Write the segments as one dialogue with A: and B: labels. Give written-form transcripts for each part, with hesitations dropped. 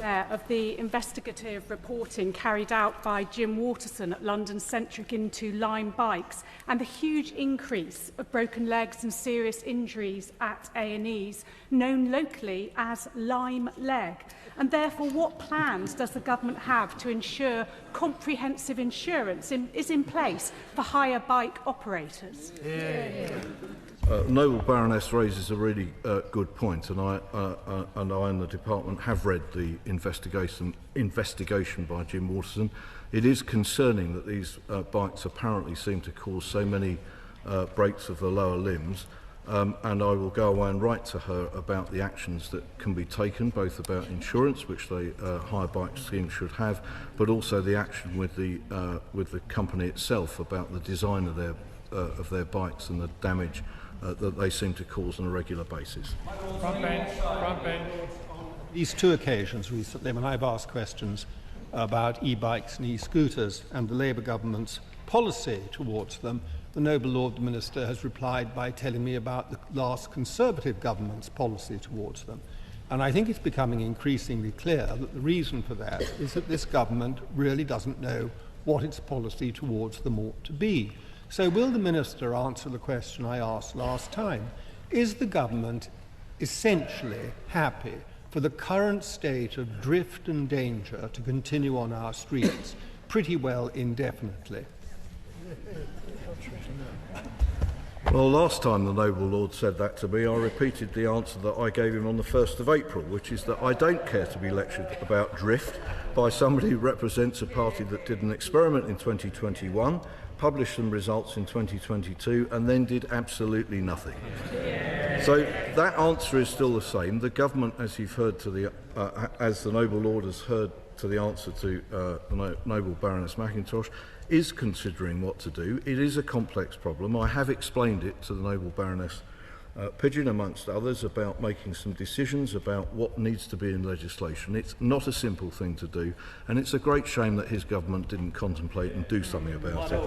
A: of the investigative reporting carried out by Jim Waterson at London Centric into Lime bikes and the huge increase of broken legs and serious injuries at A&Es, known locally as Lime Leg? And therefore, what plans does the government have to ensure comprehensive insurance is in place for hire bike operators?
B: Noble Baroness raises a really good point, and I and the department have read the investigation by Jim Waterson. It is concerning that these bikes apparently seem to cause so many breaks of the lower limbs, and I will go away and write to her about the actions that can be taken, both about insurance, which the hire bike scheme should have, but also the action with the company itself about the design of their bikes and the damage that they seem to cause on a regular basis.
C: Front bench.
D: These two occasions recently when I've asked questions about e-bikes and e-scooters and the Labour government's policy towards them, the Noble Lord Minister has replied by telling me about the last Conservative government's policy towards them. And I think it's becoming increasingly clear that the reason for that is that this government really doesn't know what its policy towards them ought to be. So will the Minister answer the question I asked last time? Is the government essentially happy for the current state of drift and danger to continue on our streets pretty well indefinitely?
B: Well, last time the Noble Lord said that to me, I repeated the answer that I gave him on the 1st of April, which is that I don't care to be lectured about drift by somebody who represents a party that did an experiment in 2021, published some results in 2022, and then did absolutely nothing. So that answer is still the same. The government, as you've heard as the Noble Lord has heard to the answer to the Noble Baroness Mackintosh, is considering what to do. It is a complex problem. I have explained it to the Noble Baroness Pidgeon, amongst others, about making some decisions about what needs to be in legislation. It's not a simple thing to do, and it's a great shame that his government didn't contemplate and do something about it.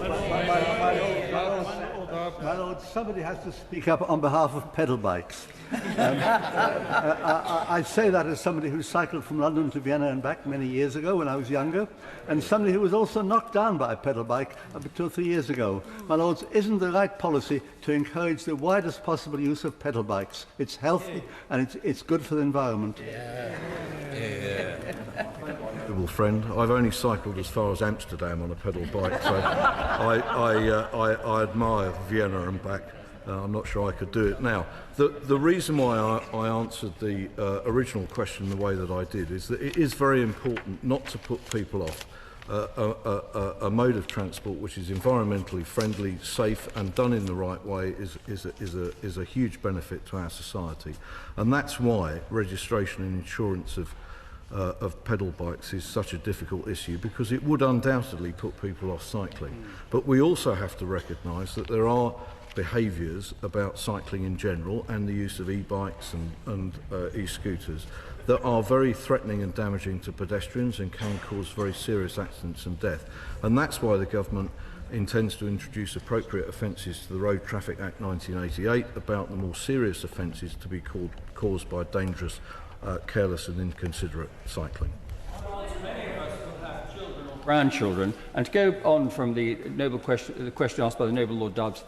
E: My Lord, somebody has to speak up on behalf of pedal bikes. I say that as somebody who cycled from London to Vienna and back many years ago when I was younger, and somebody who was also knocked down by a pedal bike about 2 or 3 years ago. My Lords, isn't the right policy to encourage the widest possible use of pedal bikes? It's healthy and it's good for the environment.
B: Friend, I've only cycled as far as Amsterdam on a pedal bike, so I admire Vienna and back. I'm not sure I could do it now. The reason why I answered the original question the way that I did is that it is very important not to put people off a mode of transport which is environmentally friendly, safe and done in the right way is a huge benefit to our society. And that's why registration and insurance of pedal bikes is such a difficult issue, because it would undoubtedly put people off cycling. But we also have to recognise that there are behaviours about cycling in general and the use of e-bikes and e-scooters that are very threatening and damaging to pedestrians and can cause very serious accidents and death. And that's why the government intends to introduce appropriate offences to the Road Traffic Act 1988 about the more serious offences to be caused by dangerous, careless and inconsiderate cycling.
F: Grandchildren, and to go on from the question asked by the Noble Lord Doves,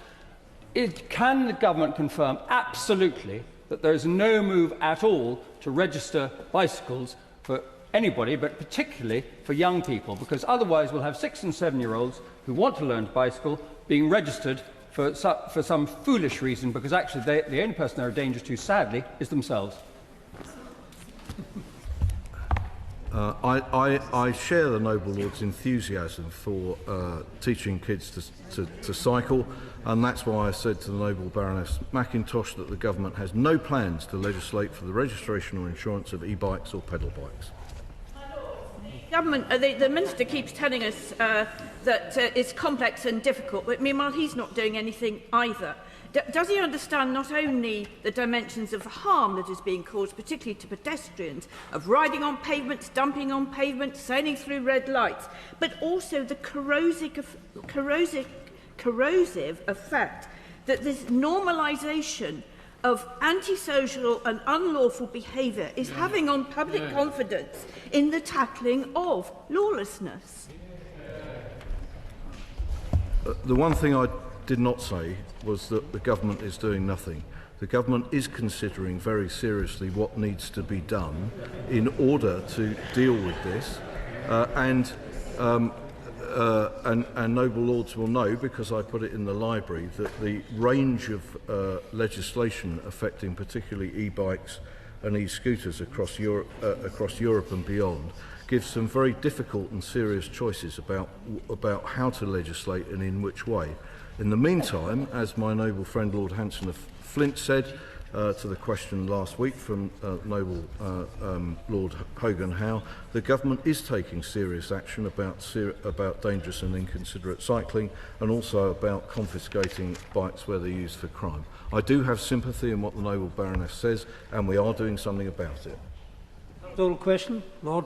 F: can the government confirm absolutely that there is no move at all to register bicycles for anybody, but particularly for young people? Because otherwise we'll have 6- and 7-year-olds who want to learn to bicycle being registered for some foolish reason, because actually the only person they're a danger to, sadly, is themselves.
B: I share the Noble Lord's enthusiasm for teaching kids to cycle, and that's why I said to the Noble Baroness Mackintosh that the government has no plans to legislate for the registration or insurance of e-bikes or pedal bikes.
G: The Minister keeps telling us that it's complex and difficult, but meanwhile he's not doing anything either. Does he understand not only the dimensions of the harm that is being caused, particularly to pedestrians, of riding on pavements, dumping on pavements, sailing through red lights, but also the corrosive effect that this normalisation of antisocial and unlawful behaviour is having on public confidence in the tackling of lawlessness?
B: The one thing I did not say was that the government is doing nothing. The government is considering very seriously what needs to be done in order to deal with this, and noble lords will know, because I put it in the library, that the range of legislation affecting particularly e-bikes and e-scooters across Europe and beyond gives some very difficult and serious choices about how to legislate and in which way. In the meantime, as my noble friend Lord Hanson of Flint said to the question last week from noble Lord Hogan Howe, the government is taking serious action about dangerous and inconsiderate cycling, and also about confiscating bikes where they're used for crime. I do have sympathy in what the noble Baroness says, and we are doing something about it.
E: Question, Lord.